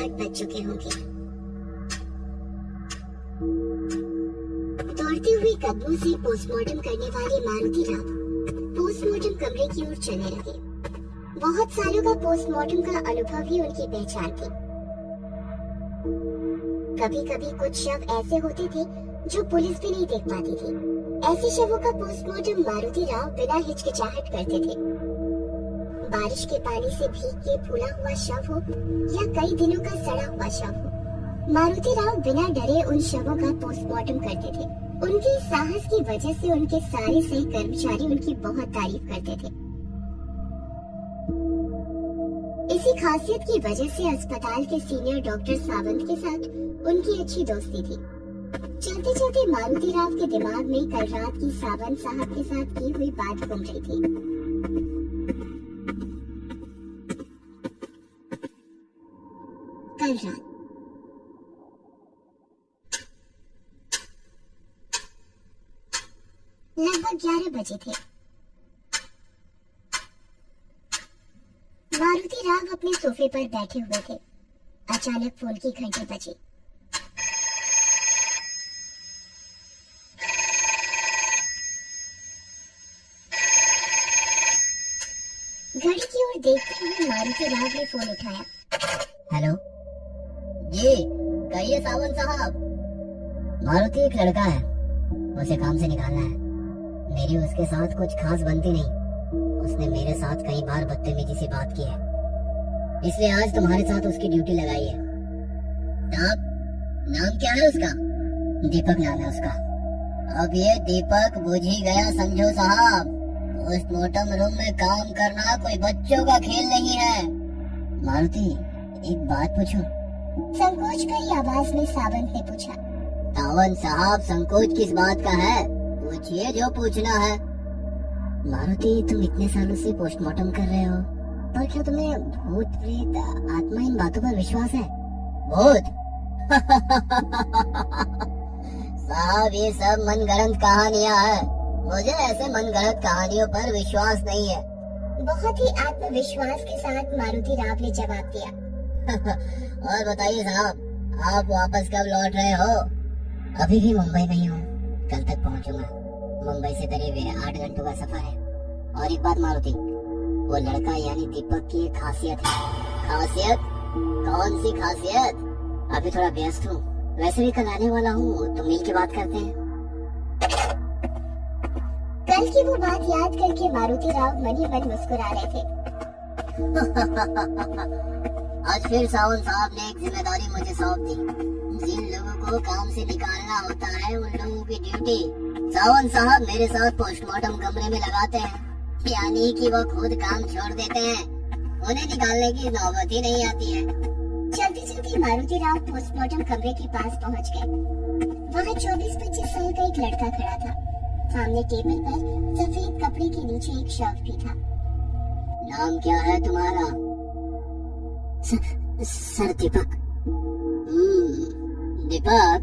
8 बज चुके होंगे। दौड़ते हुए कदमों से पोस्टमार्टम करने वाले मारुति राव पोस्टमार्टम कमरे की ओर चलने लगे। बहुत सालों का पोस्टमार्टम का अनुभव ही उनकी पहचान थी। कभी कभी कुछ शव ऐसे होते थे जो पुलिस भी नहीं देख पाती थी। ऐसे शवों का पोस्टमार्टम मारुति राव बिना हिचकिचाहट करते थे। बारिश के पानी से भीग के फूला हुआ शव हो या कई दिनों का सड़ा हुआ शव हो, मारुति राव बिना डरे उन शवों का पोस्टमार्टम करते थे। उनके साहस की वजह से उनके सारे सही कर्मचारी उनकी बहुत तारीफ करते थे। इसी खासियत की वजह से अस्पताल के सीनियर डॉक्टर सावंत के साथ उनकी अच्छी दोस्ती थी। चलते चलते मारुति राव के दिमाग में कल रात की सावंत साहब के साथ की हुई बात घूम रही थी। कल रात लगभग 11 बजे थे। मारुति राव अपने सोफे पर बैठे हुए थे। अचानक फोन की घंटी बजी। घड़ी की ओर देखते हुए मारुति राव ने फोन उठाया। हेलो जी, कहिए सावंत साहब। मारुति एक लड़का है, उसे काम से निकालना है। मेरी उसके साथ कुछ खास बनती नहीं। उसने मेरे साथ कई बार बदतमीजी से बात की है, इसलिए आज तुम्हारे साथ उसकी ड्यूटी लगाई है। नाम क्या है उसका? दीपक नाम है उसका। अब ये दीपक बुझ ही गया समझो साहब। पोस्टमार्टम रूम में काम करना कोई बच्चों का खेल नहीं है। मारुति, एक बात पूछूं? संकोच भरी आवाज में सावंत ने पूछा। सावंत साहब, संकोच किस बात का है? पूछिए जो पूछना है। मारुति, तुम इतने सालों से पोस्टमार्टम कर रहे हो, पर क्या तुम्हें भूत प्रेत आत्मा इन बातों पर विश्वास है? भूत? साहब, ये सब मनगढ़ंत कहानियां हैं। मुझे ऐसे मनगढ़ंत कहानियों पर विश्वास नहीं है। बहुत ही आत्मविश्वास के साथ मारुति राव ने जवाब दिया। और बताइए साहब, आप वापस कब लौट रहे हो? अभी भी मुंबई में ही हूँ, कल तक पहुँचूंगा। मुंबई से करीब 8 घंटों का सफर है। और एक बात मारुति, वो लड़का यानी दीपक की एक खासियत है। खासियत? कौन सी खासियत? अभी थोड़ा व्यस्त हूँ, वैसे भी कल आने वाला हूँ, तो मिल के बात करते हैं। कल की वो बात याद करके मारुति राव मन ही मन मुस्कुरा रहे थे। आज फिर सावंत साहब ने एक जिम्मेदारी मुझे सौंप दी। जिन लोगों को काम से निकालना होता है, उन लोगों की ड्यूटी सावंत साहब मेरे साथ पोस्टमार्टम कमरे में लगाते हैं। यानी कि वो खुद काम छोड़ देते हैं, उन्हें निकालने की नौबत ही नहीं आती है। चलते चलते मारुति राव पोस्टमार्टम कमरे के पास पहुंच गए। वहाँ 24-25 साल का एक लड़का खड़ा था। सामने टेबल पर सफेद कपड़े के नीचे एक शव भी था। नाम क्या है तुम्हारा? सर दीपक। दीपक,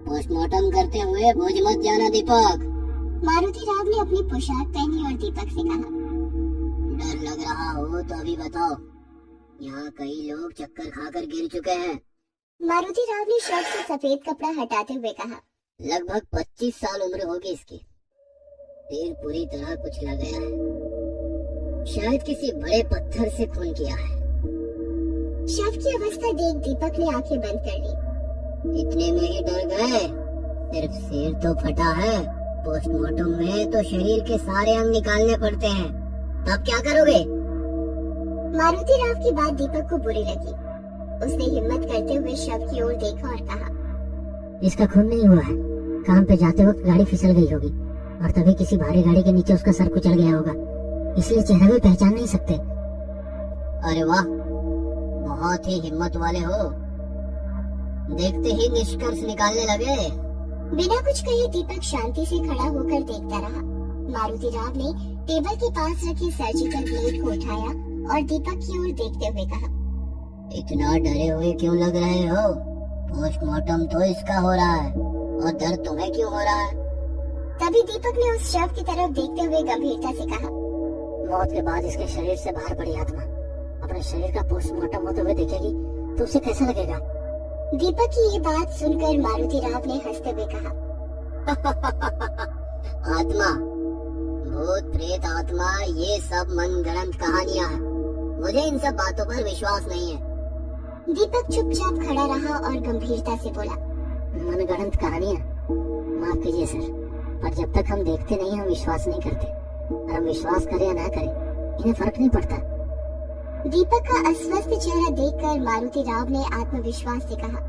पोस्टमार्टम करते हुए भूल मत जाना दीपक। मारुति राव ने अपनी पोशाक पहनी और दीपक से कहा। डर लग रहा हो तो अभी बताओ, यहाँ कई लोग चक्कर खाकर गिर चुके हैं। मारुति राव ने शव से सफेद कपड़ा हटाते हुए कहा। लगभग 25 साल उम्र होगी इसकी। सिर पूरी तरह कुचला गया है, शायद किसी बड़े पत्थर से खून किया है। शव की अवस्था देख दीपक ने आंखें बंद कर ली। इतने में ही डर गए? सिर्फ सिर तो फटा है, पोस्टमार्टम में तो शरीर के सारे अंग निकालने पड़ते हैं। तब क्या करोगे? मारुति राव की बात दीपक को बुरी लगी। उसने हिम्मत करते हुए शव की ओर देखा और कहा। इसका खून नहीं हुआ है, काम पे जाते वक्त गाड़ी फिसल गई होगी और तभी किसी भारी गाड़ी के नीचे उसका सर कुचल गया होगा, इसलिए चेहरा भी पहचान नहीं सकते। अरे वाह, बहुत ही हिम्मत वाले हो। देखते ही निष्कर्ष निकालने लगे। बिना कुछ कहे दीपक शांति से खड़ा होकर देखता रहा। मारुति राव ने टेबल के पास रखे सर्जिकल ब्लेड को उठाया और दीपक की ओर देखते हुए कहा। इतना डरे हुए क्यों लग रहे हो? पोस्टमार्टम तो इसका हो रहा है और दर्द तुम्हें क्यों हो रहा है? तभी दीपक ने उस शव की तरफ देखते हुए गंभीरता से कहा। मौत के बाद इसके शरीर से बाहर पड़ी आत्मा अपने शरीर का पोस्टमार्टम होते हुए देखेगी तो उसे कैसा लगेगा? दीपक की ये बात सुनकर मारुति राव ने हंसते हुए कहा, आत्मा, भूत प्रेत आत्मा, ये सब मनगढ़ंत कहानियां हैं। मुझे इन सब बातों पर विश्वास नहीं है। दीपक चुपचाप खड़ा रहा और गंभीरता से बोला, मनगढ़ंत कहानियां? माफ कीजिए सर, पर जब तक हम देखते नहीं हम विश्वास नहीं करते। और हम विश्वास करें या ना करें, इन्हें फर्क नहीं पड़ता। दीपक का अस्वस्थ चेहरा देखकर मारुति राव ने आत्मविश्वास से कहा,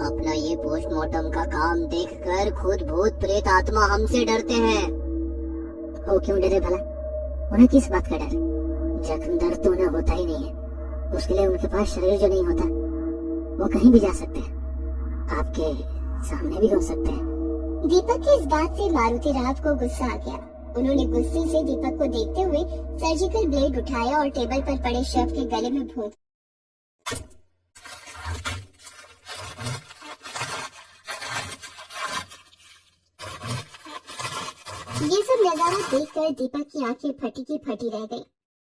अपना ये पोस्टमार्टम का काम देखकर खुद भूत प्रेत आत्मा हमसे डरते हैं। वो क्यों डरे भला? उन्हें किस बात का डर? जख्म दर्द तो उन्हें होता ही नहीं है। उसके लिए उनके पास शरीर जो नहीं होता, वो कहीं भी जा सकते हैं, आपके सामने भी हो सकते हैं। दीपक की इस बात से मारुति राव को गुस्सा आ गया। उन्होंने गुस्से से दीपक को देखते हुए सर्जिकल ब्लेड उठाया और टेबल पर पड़े शव के गले में भोंक। ये सब नजारा देखकर दीपक की आंखें फटी की फटी रह गई।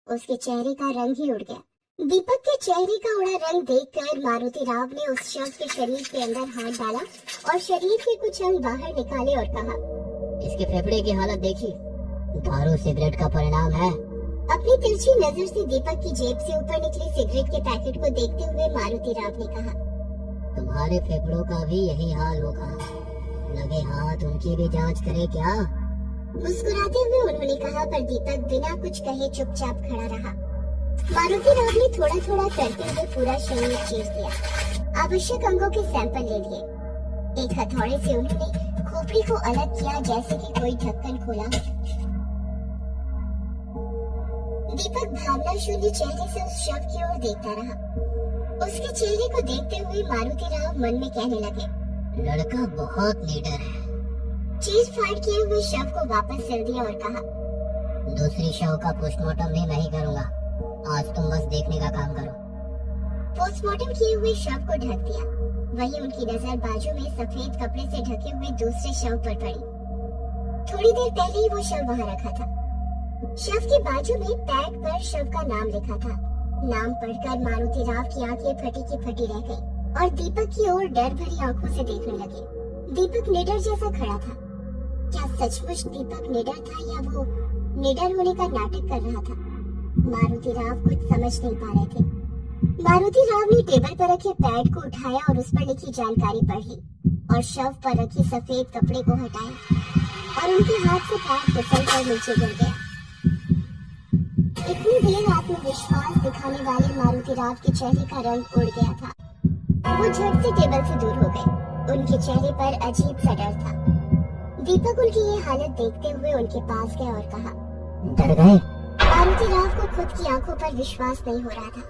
उसके चेहरे का रंग ही उड़ गया। दीपक के चेहरे का उड़ा रंग देखकर मारुति राव ने उस शव के शरीर के अंदर हाथ डाला और शरीर के कुछ अंग बाहर निकाले और कहा, इसके फेफड़े की हालत देखी, दारू सिगरेट का परिणाम है। अपनी तिरछी नजर से दीपक की जेब से ऊपर निकले सिगरेट के पैकेट को देखते हुए मारुति राव ने कहा, तुम्हारे फेफड़ों का भी यही हाल होगा। लगे हाथ उनकी भी जांच करे क्या? मुस्कुराते हुए उन्होंने कहा, पर दीपक बिना कुछ कहे चुपचाप खड़ा रहा। मारुति राव ने थोड़ा थोड़ा करते हुए पूरा शरीर चीर दिया। आवश्यक अंगों के सैंपल ले लिए। एक हथौड़े से उन्होंने खोपड़ी को अलग किया जैसे कि कोई ढक्कन खोला। दीपक भावना शून्य चेहरे से उस शव की ओर देखता रहा। उसके चेहरे को देखते हुए मारुति राव मन में कहने लगे, लड़का बहुत लीडर है। चीर फाड़ किए हुए शव को वापस सिल दिया और कहा, दूसरी शव का पोस्टमार्टम भी नहीं करूंगा। आज तुम बस देखने का काम करो। पोस्टमार्टम किए हुए शव को ढक दिया। वहीं उनकी नजर बाजू में सफेद कपड़े से ढके हुए दूसरे शव पर पड़ी। थोड़ी देर पहले ही वो शव वहां रखा था। शव के बाजू में पैड पर शव का नाम लिखा था। नाम पढ़कर मारुति राव की आंखें फटी की फटी रह गई और दीपक की ओर डर भरी आंखों से देखने लगे। दीपक निडर जैसा खड़ा था। क्या सचमुच दीपक निडर था या वो निडर होने का नाटक कर रहा था? मारुति राव कुछ समझ नहीं पा रहे थे। मारुति राव ने टेबल पर रखे पैड को उठाया और उस पर लिखी जानकारी पढ़ी और शव पर रखे सफेद कपड़े को हटाया और उनके हाथ से पैड फिसल कर नीचे गिर गया। इतनी देर आत्मविश्वास दिखाने वाले मारुति राव के चेहरे का रंग उड़ गया था। वो झट से टेबल से दूर हो गए। उनके चेहरे पर अजीब सा डर था। दीपक उनकी ये हालत देखते हुए उनके पास गया और कहा, डर गए? मारुति राव को खुद की आंखों पर विश्वास नहीं हो रहा था।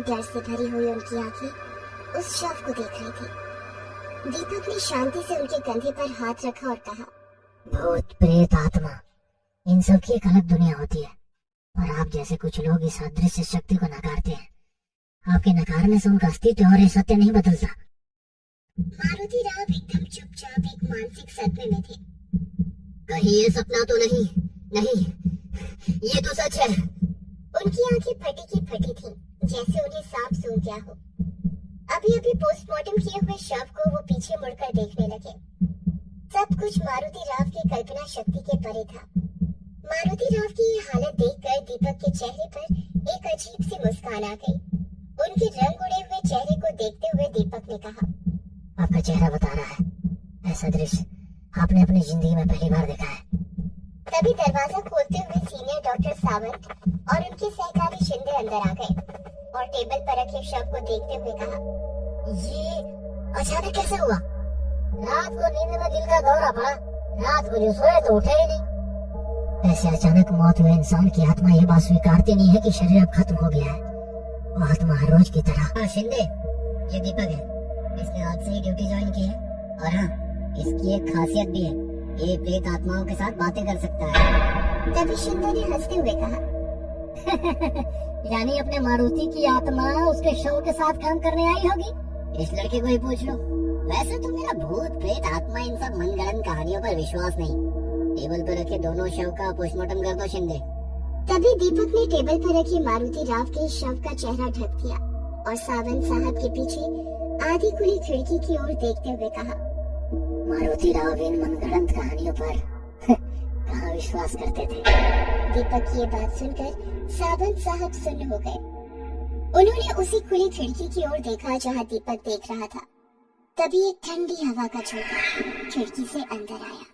डर से भरी हुई उनकी आंखें उस शव को देख रही थी। दीपक ने शांति से उनके कंधे पर हाथ रखा और कहा, भूत प्रेत आत्मा, इन सब की एक अलग दुनिया होती है और आप जैसे कुछ लोग इस अदृश्य शक्ति को नकारते हैं। आपके नकारने से उनका अस्तित्व और सत्य नहीं बदलता। मारुति राव एकदम चुपचाप एक मानसिक सदमे में थे। कहीं ये सपना तो नहीं? नहीं, ये तो सच है। उनकी आंखें फटी की फटी थी, जैसे उन्हें सांप सूंघ गया हो। अभी अभी पोस्टमार्टम किए हुए शव को वो पीछे मुड़कर देखने लगे। सब कुछ मारुति राव की कल्पना शक्ति के परे था। मारुति राव की ये हालत देखकर दीपक के चेहरे पर एक अजीब सी मुस्कान आ गई। उनके रंग उड़े हुए चेहरे को देखते हुए दीपक ने कहा, आपका चेहरा बता रहा है, ऐसा दृश्य आपने अपनी जिंदगी में पहली बार देखा है। तभी दरवाजा खोलते हुए सीनियर डॉक्टर सावंत और उनके सहकारी शिंदे अंदर आ गए और टेबल पर रखे शव को देखते हुए कहा, ये अचानक कैसे हुआ? रात को नींद में दिल का दौरा पड़ा, रात को जो सोए तो उठे ही नहीं। ऐसे अचानक मौत हुए इंसान की आत्मा ये बात स्वीकारती नहीं है कि शरीर अब खत्म हो गया है। वो आत्मा हर रोज की तरह। शिंदे, ये दीपक है, इसने आज से ही ड्यूटी ज्वाइन की है और हाँ, इसकी एक खासियत भी है, ये प्रेत आत्माओं के साथ बातें कर सकता है। तभी शिंदे ने हंसते हुए कहा, यानी अपने मारुति की आत्मा उसके शव के साथ काम करने आई होगी। इस लड़के को ही पूछ लो। वैसे तो मेरा भूत प्रेत आत्मा इन सब मनगढ़ंत कहानियों पर विश्वास नहीं। टेबल पर रखे दोनों शव का पोस्टमार्टम कर दो शिंदे। तभी दीपक ने टेबल पर रखी मारुति राव के शव का चेहरा ढक दिया। और सावंत साहब के पीछे आधी खुली खिड़की की ओर देखते हुए कहा, मारुति राव इन मनगढ़ंत कहानियों पर कहाँ विश्वास करते थे। दीपक ये बात सुनकर सावंत साहब सुन्न हो गए। उन्होंने उसी खुली खिड़की की ओर देखा जहाँ दीपक देख रहा था। तभी एक ठंडी हवा का झोंका खिड़की से अंदर आया।